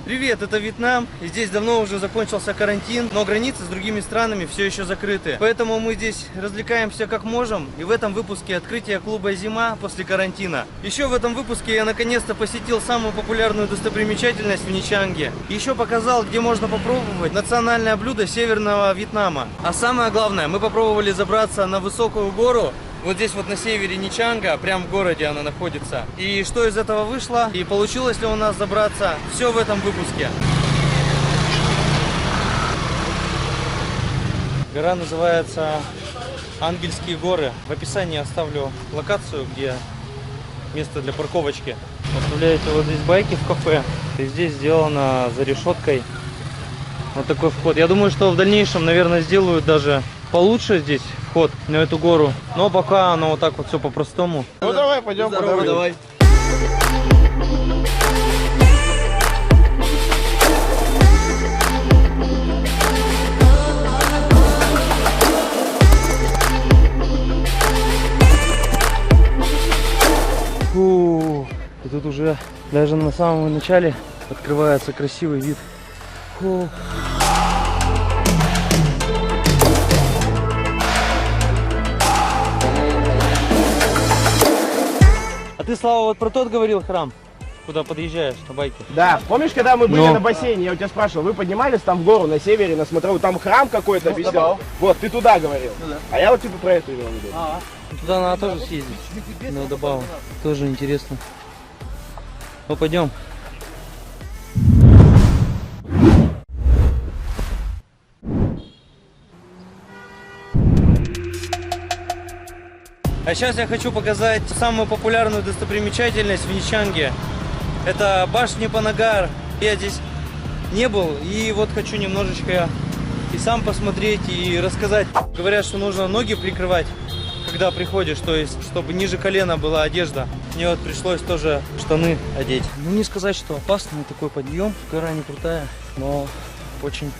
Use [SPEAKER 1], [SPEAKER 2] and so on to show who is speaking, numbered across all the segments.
[SPEAKER 1] Привет, это Вьетнам. И здесь давно уже закончился карантин, но границы с другими странами все еще закрыты. Поэтому мы здесь развлекаемся как можем. И в этом выпуске открытие клуба «Зима» после карантина. Еще в этом выпуске я наконец-то посетил самую популярную достопримечательность в Нячанге. Еще показал, где можно попробовать национальное блюдо Северного Вьетнама. А самое главное, мы попробовали забраться на высокую гору. Вот здесь вот на севере Нячанга, прям в городе она находится. И что из этого вышло, и получилось ли у нас забраться, все в этом выпуске. Гора называется Ангельские горы. В описании оставлю локацию, где место для парковочки. Оставляете вот здесь байки в кафе. И здесь сделано за решеткой вот такой вход. Я думаю, что в дальнейшем, наверное, сделают даже получше здесь вход на эту гору. Но пока оно вот так вот все по-простому.
[SPEAKER 2] Ну давай, пойдем.
[SPEAKER 1] Здорово, давай. Фу, и тут уже даже на самом начале открывается красивый вид. Фу. Ты, Слава, вот про тот говорил храм, куда подъезжаешь на байке?
[SPEAKER 2] Да, помнишь, когда мы были на бассейне, я у тебя спрашивал, вы поднимались там в гору на севере, на смотрел, там храм какой-то обещал. Вот, ты туда говорил. Ну, да. А я вот типа про это имел в виду.
[SPEAKER 1] Туда надо тоже съездить, на добаву. Тоже интересно. Ну, пойдем. А сейчас я хочу показать самую популярную достопримечательность в Нячанге. Это башня Панагар. Я здесь не был, и вот хочу немножечко и сам посмотреть, и рассказать. Говорят, что нужно ноги прикрывать, когда приходишь, то есть, чтобы ниже колена была одежда. Мне вот пришлось тоже штаны одеть. Ну, не сказать, что опасный такой подъем. Гора не крутая, но очень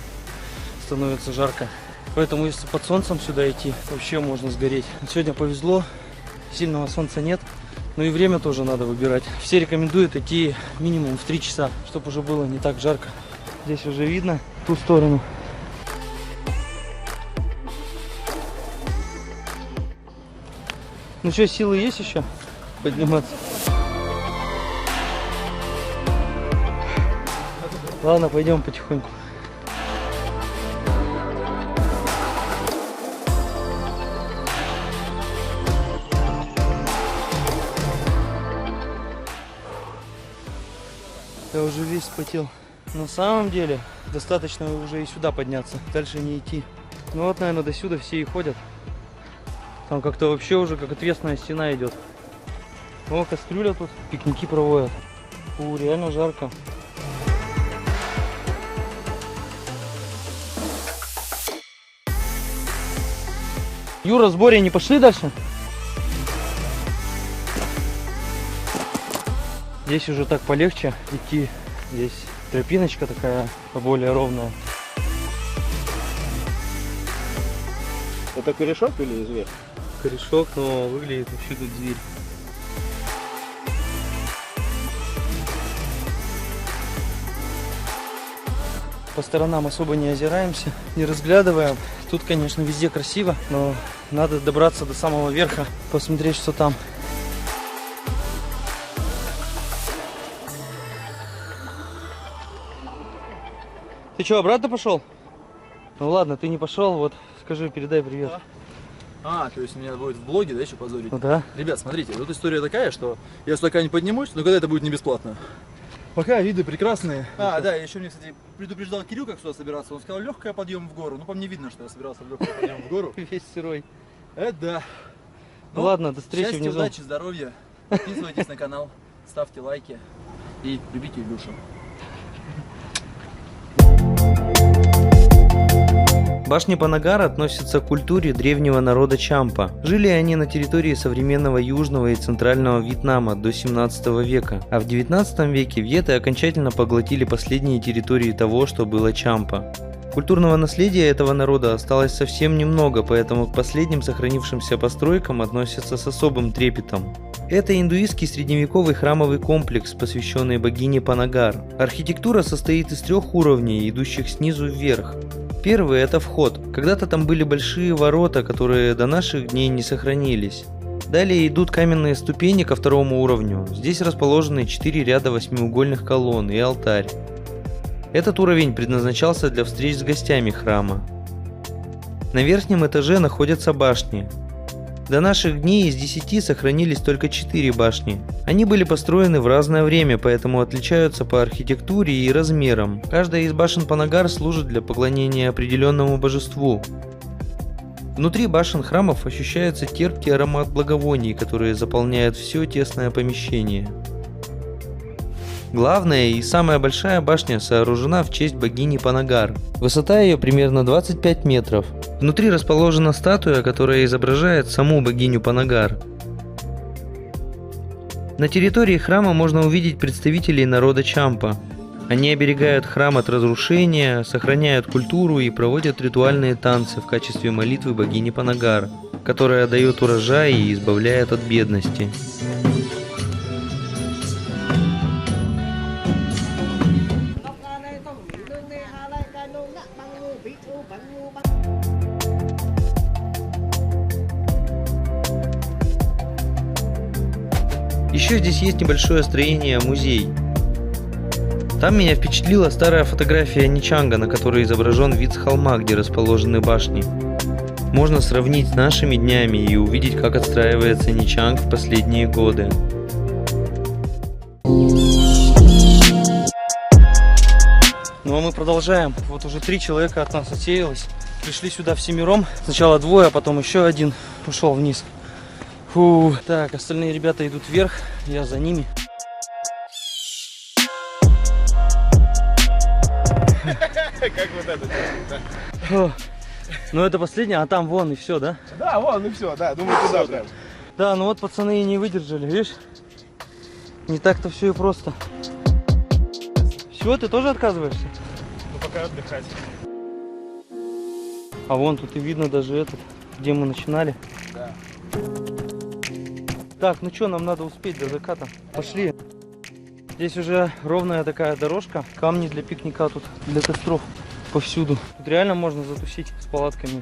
[SPEAKER 1] становится жарко. Поэтому, если под солнцем сюда идти, вообще можно сгореть. Сегодня повезло, сильного солнца нет, но и время тоже надо выбирать. Все рекомендуют идти минимум в 3 часа, чтобы уже было не так жарко. Здесь уже видно ту сторону. Ну что, силы есть еще подниматься? Ладно, пойдем потихоньку. Я уже весь вспотел. На самом деле, достаточно уже и сюда подняться. Дальше не идти. Ну вот, наверное, до сюда все и ходят. Там как-то вообще уже как отвесная стена идет. О, кастрюля тут, пикники проводят. Фу, реально жарко. Юра, с Борей не пошли дальше? Здесь уже так полегче идти. Здесь тропиночка такая более ровная.
[SPEAKER 2] Это корешок или зверь?
[SPEAKER 1] Корешок, но выглядит вообще как зверь. По сторонам особо не озираемся, не разглядываем. Тут, конечно, везде красиво, но надо добраться до самого верха, посмотреть, что там. Ты что, обратно пошел? Ну ладно, ты не пошел, вот скажи, передай привет.
[SPEAKER 3] То есть меня будет в блоге, да, еще позорить?
[SPEAKER 1] Ну да.
[SPEAKER 3] Ребят, смотрите, вот история такая, что я сюда не поднимусь, но когда это будет не бесплатно. Пока виды прекрасные. Да, еще мне, кстати, предупреждал Кирилл, как сюда собираться. Он сказал, легкая подъем в гору. Ну, по мне видно, что я собирался в легкий подъем в гору.
[SPEAKER 1] Весь сырой.
[SPEAKER 3] Да.
[SPEAKER 1] Ну ладно, до встречи
[SPEAKER 3] счастья,
[SPEAKER 1] внизу.
[SPEAKER 3] удачи, здоровья. Подписывайтесь на канал, ставьте лайки и любите Илюшу.
[SPEAKER 1] Башня Панагар относится к культуре древнего народа Чампа. Жили они на территории современного Южного и Центрального Вьетнама до 17 века, а в 19 веке вьеты окончательно поглотили последние территории того, что было Чампа. Культурного наследия этого народа осталось совсем немного, поэтому к последним сохранившимся постройкам относятся с особым трепетом. Это индуистский средневековый храмовый комплекс, посвященный богине Панагар. Архитектура состоит из 3 уровней, идущих снизу вверх. Первый – это вход. Когда-то там были большие ворота, которые до наших дней не сохранились. Далее идут каменные ступени ко 2-му уровню. Здесь расположены 4 ряда 8-угольных колонн и алтарь. Этот уровень предназначался для встреч с гостями храма. На верхнем этаже находятся башни. До наших дней из 10 сохранились только 4 башни. Они были построены в разное время, поэтому отличаются по архитектуре и размерам. Каждая из башен Панагар служит для поклонения определенному божеству. Внутри башен храмов ощущается терпкий аромат благовоний, которые заполняют все тесное помещение. Главная и самая большая башня сооружена в честь богини Панагар. Высота ее примерно 25 метров. Внутри расположена статуя, которая изображает саму богиню Панагар. На территории храма можно увидеть представителей народа Чампа. Они оберегают храм от разрушения, сохраняют культуру и проводят ритуальные танцы в качестве молитвы богини Панагар, которая дает урожай и избавляет от бедности. Еще здесь есть небольшое строение музей. Там меня впечатлила старая фотография Ничанга, на которой изображен вид с холма, где расположены башни. Можно сравнить с нашими днями и увидеть, как отстраивается Ничанг в последние годы. Ну а мы продолжаем. Вот уже 3 человека от нас отсеялось. Пришли сюда всемиром. Сначала 2, а потом еще 1 ушел вниз. Фу. Так, остальные ребята идут вверх, я за ними.
[SPEAKER 2] Как вот это?
[SPEAKER 1] Ну это последнее, а там вон и все, да?
[SPEAKER 2] Да, вон и все, да, думаю туда прям.
[SPEAKER 1] Да, ну вот пацаны и не выдержали, видишь? Не так-то все и просто. Все, ты тоже отказываешься?
[SPEAKER 2] Ну пока отдыхать.
[SPEAKER 1] А вон тут и видно даже этот, где мы начинали.
[SPEAKER 2] Да.
[SPEAKER 1] Так, ну что, нам надо успеть до заката. Пошли. Здесь уже ровная такая дорожка. Камни для пикника тут, для костров повсюду. Тут реально можно затусить с палатками.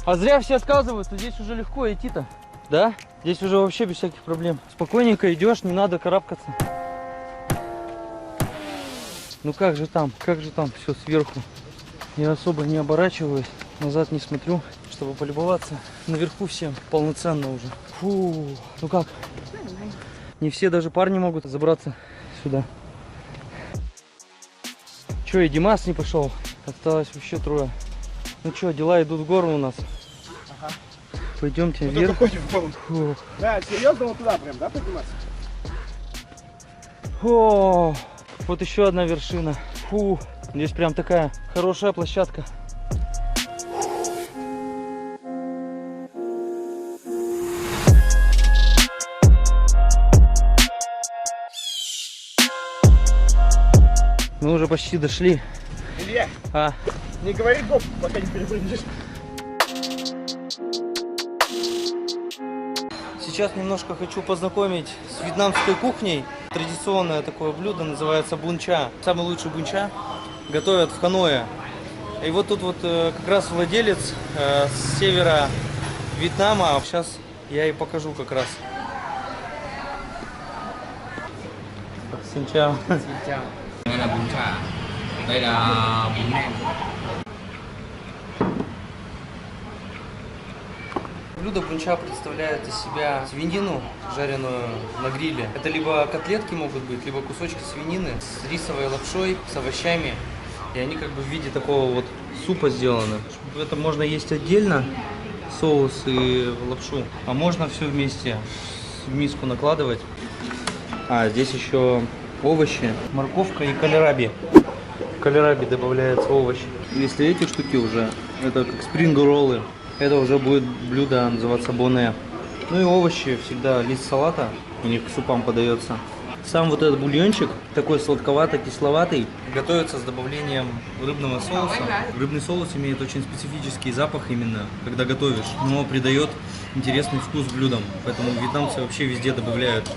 [SPEAKER 1] А зря все отказываются, здесь уже легко идти-то. Да? Здесь уже вообще без всяких проблем. Спокойненько идешь, не надо карабкаться. Ну как же там все сверху. Я особо не оборачиваюсь, назад не смотрю, чтобы полюбоваться. Наверху всем полноценно уже. Фу, ну как? Не все даже парни могут забраться сюда. Че, и Димас не пошел? Осталось вообще 3. Ну что, дела идут в гору у нас.
[SPEAKER 2] Ага.
[SPEAKER 1] Пойдемте вверх.
[SPEAKER 2] Фу. Да, серьезно вот туда прям, да, подниматься?
[SPEAKER 1] О, вот еще одна вершина. Фу. Здесь прям такая хорошая площадка. Мы уже почти дошли.
[SPEAKER 2] Илья, не говори гоп, пока не перепрыгнешь.
[SPEAKER 1] Сейчас немножко хочу познакомить с вьетнамской кухней. Традиционное такое блюдо называется бунча. Самый лучший бунча готовят в Ханое. И вот тут вот как раз владелец с севера Вьетнама. Сейчас я и покажу как раз. Xin chào.
[SPEAKER 4] Đây là bún chả, đây là bún nem.
[SPEAKER 1] Блюдо бунча представляет из себя свинину, жареную на гриле. Это либо котлетки могут быть, либо кусочки свинины с рисовой лапшой, с овощами. И они как бы в виде такого вот супа сделаны. Это можно есть отдельно, соус и лапшу. А можно все вместе в миску накладывать. А здесь еще овощи, морковка и кальраби. В кальраби добавляются овощи. Если эти штуки уже, это как спринг-роллы. Это уже будет блюдо называться боне. Ну и овощи, всегда лист салата у них к супам подается. Сам вот этот бульончик, такой сладковато-кисловатый, готовится с добавлением рыбного соуса. Рыбный соус имеет очень специфический запах именно, когда готовишь, но придает интересный вкус блюдам. Поэтому вьетнамцы вообще везде добавляют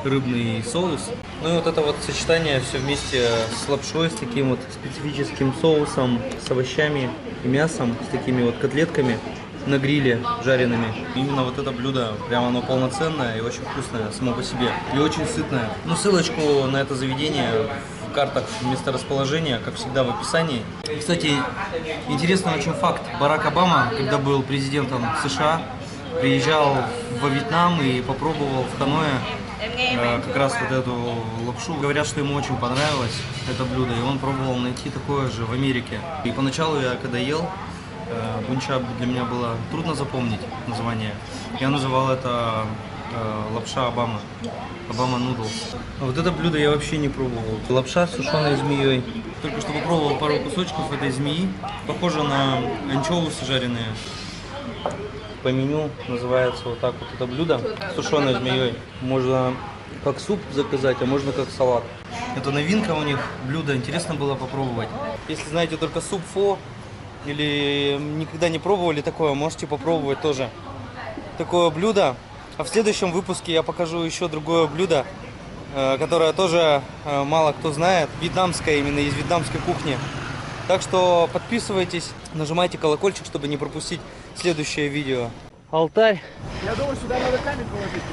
[SPEAKER 1] рыбный соус. Ну и вот это вот сочетание все вместе с лапшой, с таким вот специфическим соусом, с овощами и мясом, с такими вот котлетками на гриле жареными. Именно вот это блюдо, прямо оно полноценное и очень вкусное само по себе. И очень сытное. Ну, ссылочку на это заведение в картах месторасположения, как всегда, в описании. И, кстати, интересный очень факт. Барак Обама, когда был президентом США, приезжал во Вьетнам и попробовал в Ханое как раз вот эту лапшу. Говорят, что ему очень понравилось это блюдо, и он пробовал найти такое же в Америке. И поначалу я, когда ел, бунча для меня было трудно запомнить название. Я называл это лапша Обама. Обама Noodles. А вот это блюдо я вообще не пробовал. Лапша с сушеной змеей. Только что попробовал пару кусочков этой змеи. Похоже на анчоусы жареные. По меню называется вот так вот это блюдо с сушеной змеей. Можно как суп заказать, а можно как салат. Это новинка у них блюдо. Интересно было попробовать. Если знаете только суп фо, или никогда не пробовали такое, можете попробовать тоже такое блюдо. А в следующем выпуске я покажу еще другое блюдо, которое тоже мало кто знает, вьетнамское, именно из вьетнамской кухни. Так что подписывайтесь, нажимайте колокольчик, чтобы не пропустить следующее видео. Алтарь.
[SPEAKER 2] Я думаю, сюда надо камень положить.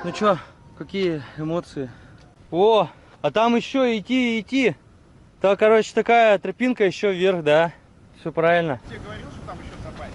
[SPEAKER 1] Ну чё, какие эмоции? О, а там еще идти. Да, короче, такая тропинка еще вверх, да? Все правильно.
[SPEAKER 2] Я говорил, что там еще тропа.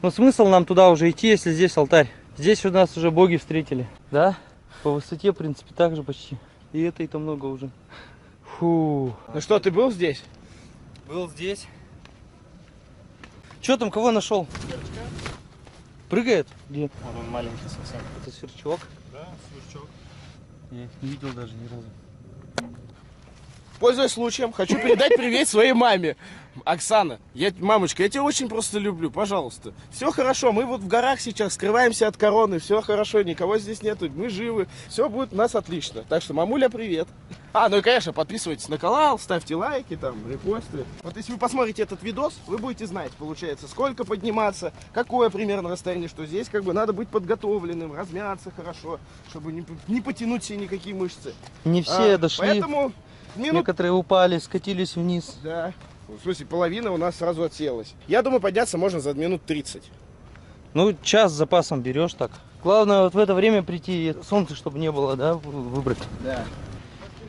[SPEAKER 1] Ну смысл нам туда уже идти, если здесь алтарь? Здесь у нас уже боги встретили, да? По высоте, в принципе, так же почти. И это много уже. Фу.
[SPEAKER 2] Ну что, ты был здесь?
[SPEAKER 1] Был здесь. Че там, кого нашел? Прыгает? Где?
[SPEAKER 2] Он маленький совсем.
[SPEAKER 1] Это сверчок?
[SPEAKER 2] Да, сверчок.
[SPEAKER 1] Я их не видел даже ни разу.
[SPEAKER 2] Пользуясь случаем, хочу передать привет своей маме. Оксана, мамочка, я тебя очень просто люблю, пожалуйста. Все хорошо, мы вот в горах сейчас скрываемся от короны, все хорошо, никого здесь нету, мы живы, все будет у нас отлично. Так что, мамуля, привет. Ну и, конечно, подписывайтесь на канал, ставьте лайки, там, репосты. Вот если вы посмотрите этот видос, вы будете знать, получается, сколько подниматься, какое примерно расстояние, что здесь как бы надо быть подготовленным, размяться хорошо, чтобы не потянуть себе никакие мышцы.
[SPEAKER 1] Не все дошли.
[SPEAKER 2] Поэтому
[SPEAKER 1] некоторые упали, скатились вниз.
[SPEAKER 2] Да. В смысле, половина у нас сразу отсеялась. Я думаю, подняться можно за минут 30.
[SPEAKER 1] Ну, час с запасом берешь так. Главное вот в это время прийти, и солнце, чтобы не было, да, выбрать.
[SPEAKER 2] Да.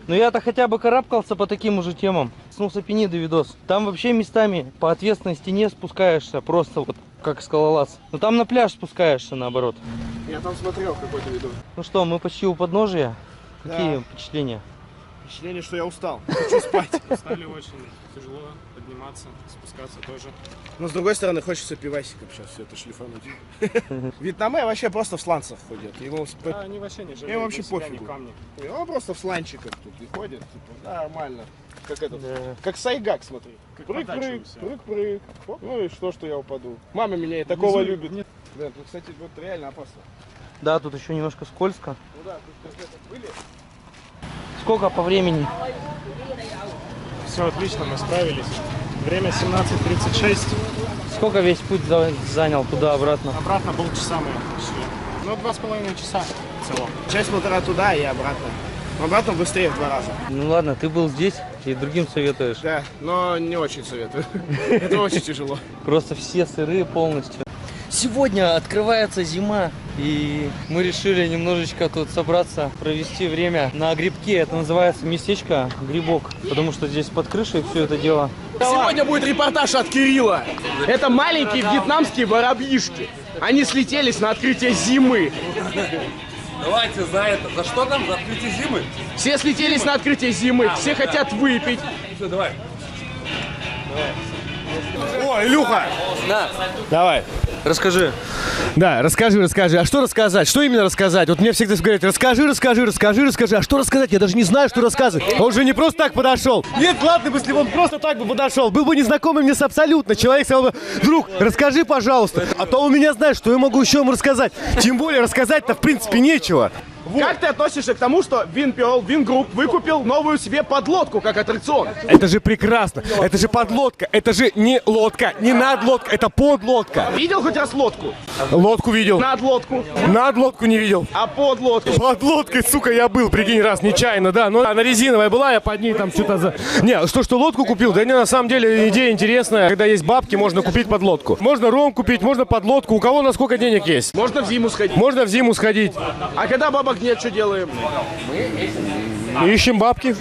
[SPEAKER 1] Но я-то хотя бы карабкался по таким уже темам. С Нусапениды видос. Там вообще местами по ответственной стене спускаешься, просто вот как скалолаз. Но там на пляж спускаешься наоборот.
[SPEAKER 2] Я там смотрел какой-то видос.
[SPEAKER 1] Ну что, мы почти у подножия. Какие
[SPEAKER 2] Да.
[SPEAKER 1] впечатления?
[SPEAKER 2] Впечатление, что я устал. Хочу спать.
[SPEAKER 5] Стали очень тяжело подниматься, спускаться тоже.
[SPEAKER 2] Но с другой стороны, хочется пивасиком сейчас все это шлифануть. Вьетнаме вообще просто в сланцах ходят. Ему
[SPEAKER 5] Они вообще не
[SPEAKER 2] Им вообще
[SPEAKER 5] ни себя,
[SPEAKER 2] пофигу.
[SPEAKER 5] ни камни.
[SPEAKER 2] Он просто в сланчиках тут и ходит. Типа, нормально. Как этот.
[SPEAKER 1] Да.
[SPEAKER 2] Как сайгак, смотри.
[SPEAKER 5] Как
[SPEAKER 2] Прыг-прыг,
[SPEAKER 5] подачиваемся.
[SPEAKER 2] прыг-прыг. Хоп. Ну и что я упаду. Мама меня и такого
[SPEAKER 5] Внизу
[SPEAKER 2] любит.
[SPEAKER 5] нет.
[SPEAKER 2] Да, тут, кстати, вот реально опасно.
[SPEAKER 1] Да, тут еще немножко скользко.
[SPEAKER 2] Ну да, тут были.
[SPEAKER 1] Сколько по времени?
[SPEAKER 5] Все отлично, мы справились. Время 17:36.
[SPEAKER 1] Сколько весь путь занял туда-обратно?
[SPEAKER 5] Обратно полчаса мы шли. Ну, 2,5 часа в целом.
[SPEAKER 2] Час-полтора туда и обратно. Обратно быстрее в 2 раза.
[SPEAKER 1] Ну ладно, ты был здесь и другим советуешь.
[SPEAKER 2] Да, но не очень советую. Это очень тяжело.
[SPEAKER 1] Просто все сырые полностью. Сегодня открывается зима, и мы решили немножечко тут собраться, провести время на грибке. Это называется местечко Грибок, потому что здесь под крышей все это дело.
[SPEAKER 2] Сегодня будет репортаж от Кирилла. Это маленькие вьетнамские воробьишки. Они слетелись на открытие зимы.
[SPEAKER 6] Давайте за это. За что там? За открытие зимы?
[SPEAKER 2] Все слетелись на открытие зимы. Все хотят выпить.
[SPEAKER 6] Все, давай.
[SPEAKER 7] О, Илюха!
[SPEAKER 1] На,
[SPEAKER 7] Давай.
[SPEAKER 1] расскажи.
[SPEAKER 7] Да, расскажи. А что рассказать? Что именно рассказать? Вот мне всегда говорят, расскажи. А что рассказать? Я даже не знаю, что рассказывать. Он же не просто так подошел. Нет, ладно бы, если бы он просто так бы подошел. Был бы незнакомый мне абсолютно. Человек сказал бы, друг, расскажи, пожалуйста. А то у меня, знаешь, что я могу еще ему рассказать. Тем более рассказать-то в принципе нечего.
[SPEAKER 2] Как ты относишься к тому, что Вингрупп выкупил новую себе подлодку как аттракцион?
[SPEAKER 7] Это же прекрасно. Это же подлодка. Это же не лодка, не надлодка. Это подлодка.
[SPEAKER 2] Видел хоть раз лодку?
[SPEAKER 7] Лодку видел.
[SPEAKER 2] Надлодку.
[SPEAKER 7] Надлодку не видел.
[SPEAKER 2] А подлодку?
[SPEAKER 7] Под лодкой, сука, я был, прикинь, раз, нечаянно, да. Но она резиновая была, я под ней там что-то за... Не, что лодку купил? Да не, на самом деле идея интересная. Когда есть бабки, можно купить под лодку. Можно ром купить, можно под лодку. У кого на сколько денег есть?
[SPEAKER 2] Можно в зиму сходить.
[SPEAKER 7] Можно в зиму сходить.
[SPEAKER 2] А когда бабок нет, что делаем?
[SPEAKER 7] Ищем бабки.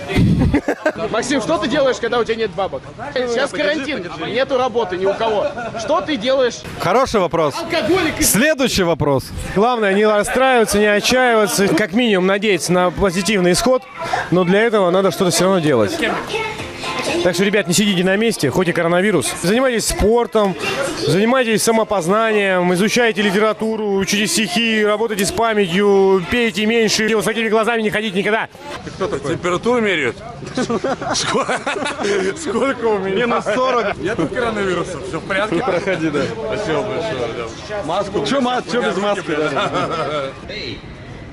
[SPEAKER 2] Максим, что ты делаешь, когда у тебя нет бабок? Сейчас карантин, нету работы ни у кого. Что ты делаешь?
[SPEAKER 7] Хороший вопрос.
[SPEAKER 2] Алкоголик и...
[SPEAKER 7] Следующий вопрос. Главное не расстраиваться, не отчаиваться. Как минимум надеяться на позитивный исход. Но для этого надо что-то все равно делать. Так что, ребят, не сидите на месте, хоть и коронавирус. Занимайтесь спортом, занимайтесь самопознанием, изучайте литературу, учите стихи, работайте с памятью, пейте меньше, и вот с такими глазами не ходите никогда.
[SPEAKER 6] Температуру меряют?
[SPEAKER 7] Сколько у меня?
[SPEAKER 6] Минус 40. Нету коронавируса. Все в порядке? Проходи, да. Спасибо большое. Маску. Че без маски?
[SPEAKER 8] Эй,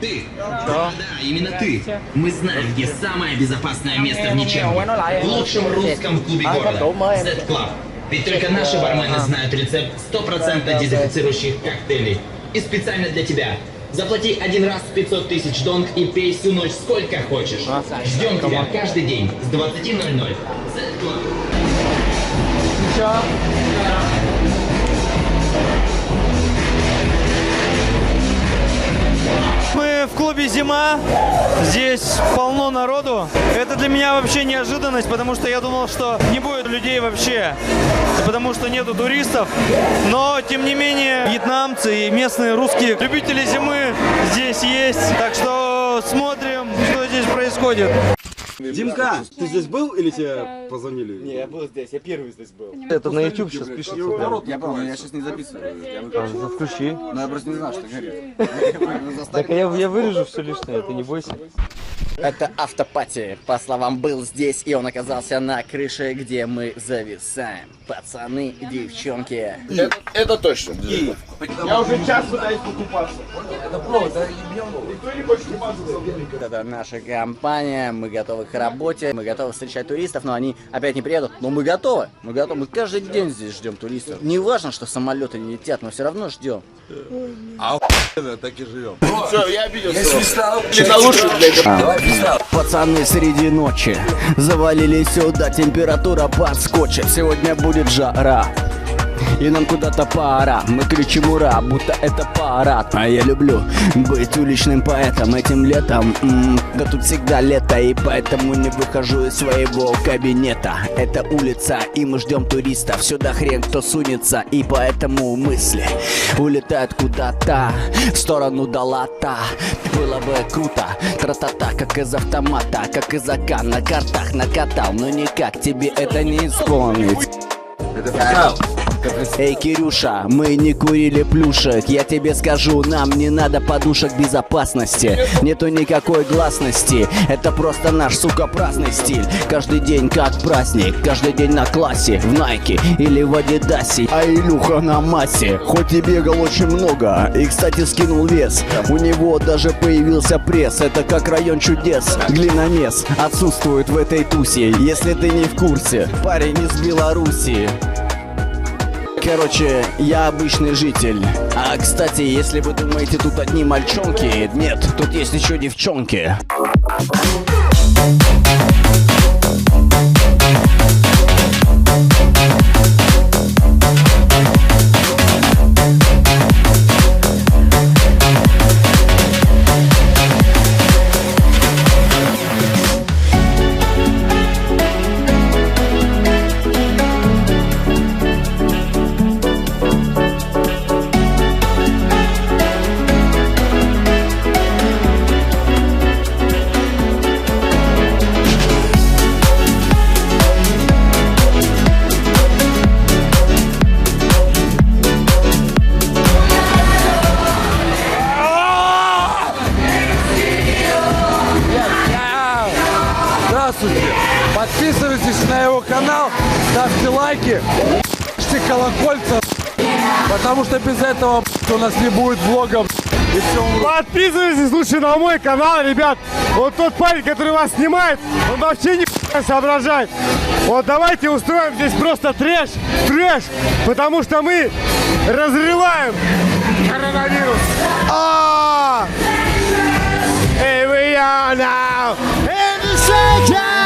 [SPEAKER 8] ты! Да, именно ты! Мы знаем, где самое безопасное место в Ничанге. В лучшем русском клубе города. Z-Club. Ведь только наши бармены знают рецепт 100% дезинфицирующих коктейлей. И специально для тебя. Заплати один раз 500 тысяч донг и пей всю ночь сколько хочешь. Ждем тебя каждый день с 20:00. Z-Club.
[SPEAKER 1] Мы в клубе «Зима». Здесь полно народу. Это для меня вообще неожиданность, потому что я думал, что не будет людей вообще, потому что нету туристов. Но, тем не менее, вьетнамцы и местные русские любители зимы здесь есть. Так что смотрим, что здесь происходит.
[SPEAKER 9] Димка, ты здесь был или тебе позвонили?
[SPEAKER 2] Не, я был здесь, я первый здесь был.
[SPEAKER 1] Это на YouTube сейчас пишется.
[SPEAKER 9] Я понял, я сейчас не записываю.
[SPEAKER 1] Включи.
[SPEAKER 9] Но я просто не знал, что горит.
[SPEAKER 1] Так я вырежу все лишнее, ты не бойся.
[SPEAKER 10] Это автопати. По словам, был здесь, и он оказался на крыше, где мы зависаем. Пацаны, девчонки.
[SPEAKER 2] Это точно. Я уже час пытаюсь покупаться. Это провод, никто не хочет купаться.
[SPEAKER 10] Это наша компания, мы готовы к работе, мы готовы встречать туристов, но они опять не приедут. Но мы готовы, мы каждый день здесь ждем туристов. Не важно, что самолеты не летят, мы все равно ждем.
[SPEAKER 6] Так и живем.
[SPEAKER 2] Все, я обиделся. Это лучше для этого.
[SPEAKER 10] Пацаны, среди ночи завалили сюда, температура подскочит. Сегодня будет жара, и нам куда-то пора. Мы кричим ура, будто это парад. А я люблю быть уличным поэтом этим летом. Да тут всегда лето, и поэтому не выхожу из своего кабинета. Это улица, и мы ждем туристов. Сюда хрен кто сунется, и поэтому мысли улетают куда-то в сторону Далата. Было бы круто, тра-та-та, как из автомата, как из АК на картах накатал. Но никак тебе это не исполнить.
[SPEAKER 6] Это финал.
[SPEAKER 10] Эй, Кирюша, мы не курили плюшек. Я тебе скажу, нам не надо подушек безопасности. Нету никакой гласности. Это просто наш, сука, праздный стиль. Каждый день как праздник, каждый день на классе, в Найке или в Адидасе. А Илюха на массе, хоть и бегал очень много. И, кстати, скинул вес. У него даже появился пресс. Это как район чудес. Глиномес отсутствует в этой тусе. Если ты не в курсе, парень из Беларуси. Короче, я обычный житель. А, кстати, если вы думаете, тут одни мальчонки, нет, тут есть еще девчонки.
[SPEAKER 11] Здравствуйте! Подписывайтесь на его канал, ставьте лайки, ставьте колокольца, потому что без этого у нас не будет влога и все.
[SPEAKER 7] Подписывайтесь лучше на мой канал, ребят. Вот тот парень, который вас снимает, он вообще не соображает. Вот давайте устроим здесь просто трэш, потому что мы разрываем коронавирус. Hey, we are now in the second.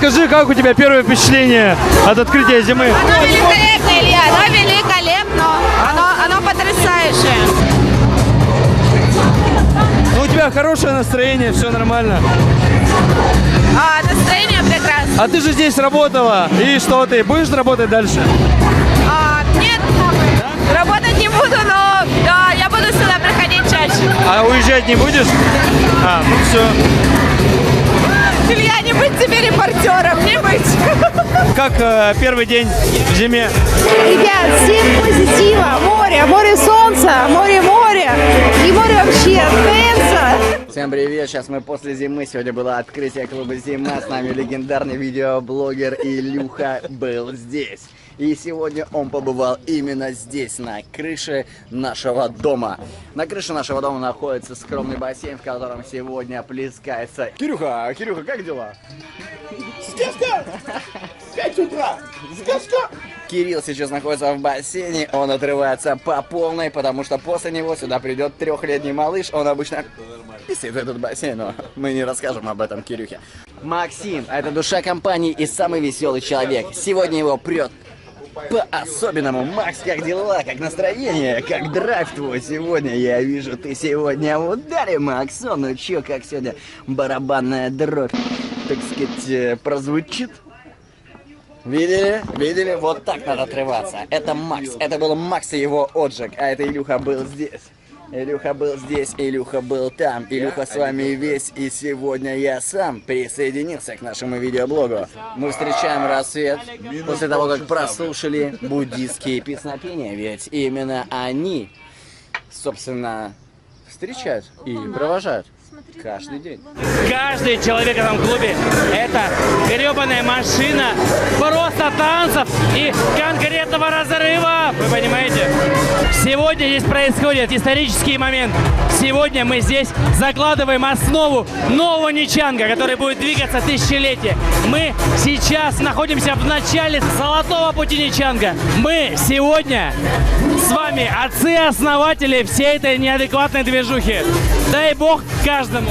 [SPEAKER 1] Скажи, как у тебя первое впечатление от открытия зимы?
[SPEAKER 12] Оно великолепно, Илья, оно великолепно, оно потрясающее.
[SPEAKER 1] Ну, у тебя хорошее настроение, все нормально.
[SPEAKER 12] Настроение прекрасно.
[SPEAKER 1] А ты же здесь работала, и что, ты будешь работать дальше?
[SPEAKER 12] Нет, работать не буду, но да, я буду сюда приходить чаще.
[SPEAKER 1] А уезжать не будешь? Ну все.
[SPEAKER 12] Илья, не быть тебе репортером, не быть.
[SPEAKER 1] Как первый день в зиме?
[SPEAKER 12] Ребят, всем позитива, море солнца, море и море вообще, дэнса.
[SPEAKER 10] Всем привет, сейчас мы после зимы, сегодня было открытие клуба «Зима», с нами легендарный видеоблогер Илюха был здесь. И сегодня он побывал именно здесь, на крыше нашего дома. На крыше нашего дома находится скромный бассейн, в котором сегодня плескается... Кирюха, как дела? Сказка! 5 утра! Сказка! Кирилл сейчас находится в бассейне, он отрывается по полной, потому что после него сюда придет 3-летний малыш, он обычно писает в этот бассейн, но мы не расскажем об этом Кирюхе. Максим, это душа компании и самый веселый человек, сегодня его прет по-особенному. Макс, как дела, как настроение, как драйв твой сегодня? Я вижу, ты сегодня в ударе, Макс. Ну чё, как сегодня барабанная дробь, так сказать, прозвучит? Видели? Видели? Вот так надо отрываться. Это Макс. Это был Макс и его отжиг. А это Илюха был здесь. Илюха был здесь, Илюха был там. Илюха с вами весь. И сегодня я сам присоединился к нашему видеоблогу. Мы встречаем рассвет после того, как прослушали буддийские песнопения. Ведь именно они, собственно, встречают и провожают Каждый день.
[SPEAKER 13] Каждый человек в этом клубе – это гребаная машина просто танцев и конкретного разрыва. Вы понимаете? Сегодня здесь происходит исторический момент. Сегодня мы здесь закладываем основу нового Ничанга, который будет двигаться тысячелетия. Мы сейчас находимся в начале золотого пути Ничанга. Мы сегодня с вами отцы-основатели всей этой неадекватной движухи. Дай бог каждому.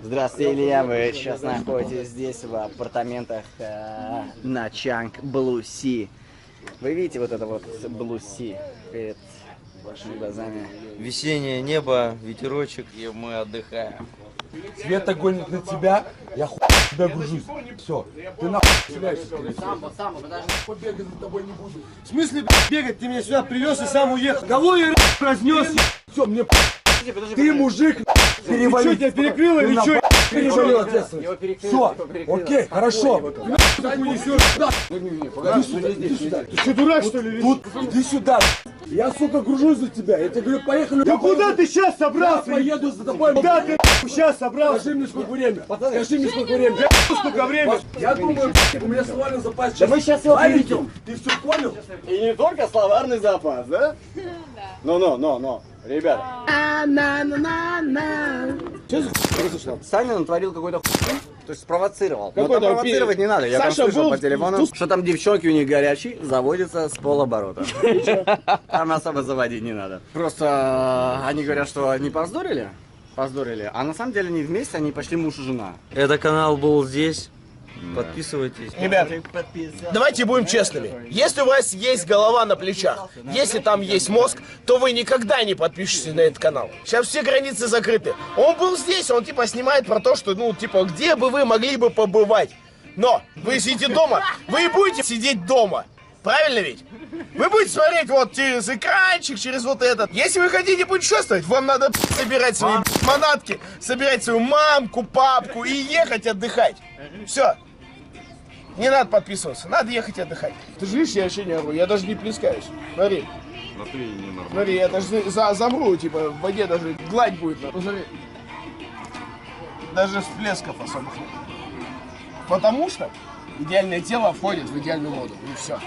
[SPEAKER 10] Здравствуйте, Илья, вы сейчас находитесь здесь в апартаментах на Чанг Блу Си. Вы видите вот это вот Блу Си перед вашими глазами?
[SPEAKER 1] Весеннее небо, ветерочек, и мы отдыхаем.
[SPEAKER 11] Света гонит на тебя, я хуй тебя гружусь. Все, ты нахуй селяешься.
[SPEAKER 10] Сам, подожди.
[SPEAKER 11] Побегать за тобой не буду.
[SPEAKER 2] В смысле, бегать? Ты меня сюда привез и сам уехал. Кого я разнес?
[SPEAKER 11] Все, мне ты мужик, перевали.
[SPEAKER 2] Ты что, тебя перекрыло или что?
[SPEAKER 11] Перевалил ответственность. Все, окей, хорошо. Иди сюда.
[SPEAKER 2] Ты что, дурак, что ли?
[SPEAKER 11] Тут, иди сюда. Я, сука, гружусь за тебя. Я тебе говорю, поехали.
[SPEAKER 2] Да куда ты сейчас собрался?
[SPEAKER 11] Я поеду за тобой.
[SPEAKER 2] Куда ты сейчас собрался?
[SPEAKER 11] Скажи мне, сколько время. Скажи мне, сколько времени.
[SPEAKER 2] Сколько времени?
[SPEAKER 11] Я думаю, у меня словарный запас.
[SPEAKER 10] Да мы сейчас его перейдем.
[SPEAKER 11] Ты все понял?
[SPEAKER 10] И не только словарный запас, да?
[SPEAKER 2] Но, ребят.
[SPEAKER 10] Что за произошло? Саня натворил какой-то хуй, то есть спровоцировал. Но
[SPEAKER 2] Какой-то
[SPEAKER 10] там провоцировать не надо, я там
[SPEAKER 2] Саша
[SPEAKER 10] слышал
[SPEAKER 2] был
[SPEAKER 10] по телефону, что там девчонки у них горячие, заводятся с полоборота. Там особо заводить не надо. Просто они говорят, что они повздорили, а на самом деле они вместе, они почти муж и жена.
[SPEAKER 1] Это канал был здесь. Подписывайтесь.
[SPEAKER 2] Ребята, давайте будем честными. Если у вас есть голова на плечах, если там есть мозг, то вы никогда не подпишетесь на этот канал. Сейчас все границы закрыты. Он был здесь, он типа снимает про то, что, ну, типа, где бы вы могли бы побывать. Но вы сидите дома, вы и будете сидеть дома. Правильно ведь? Вы будете смотреть вот через экранчик, через вот этот. Если вы хотите путешествовать, вам надо собирать свои манатки, собирать свою мамку, папку и ехать отдыхать. Все. Не надо подписываться, надо ехать отдыхать. Ты же видишь, я вообще не ору, я даже не плескаюсь. Смотри. Смотри, я даже замру, типа, в воде даже гладь будет. Посмотри. Даже всплесков особых нет. Потому что идеальное тело входит в идеальную воду. И все.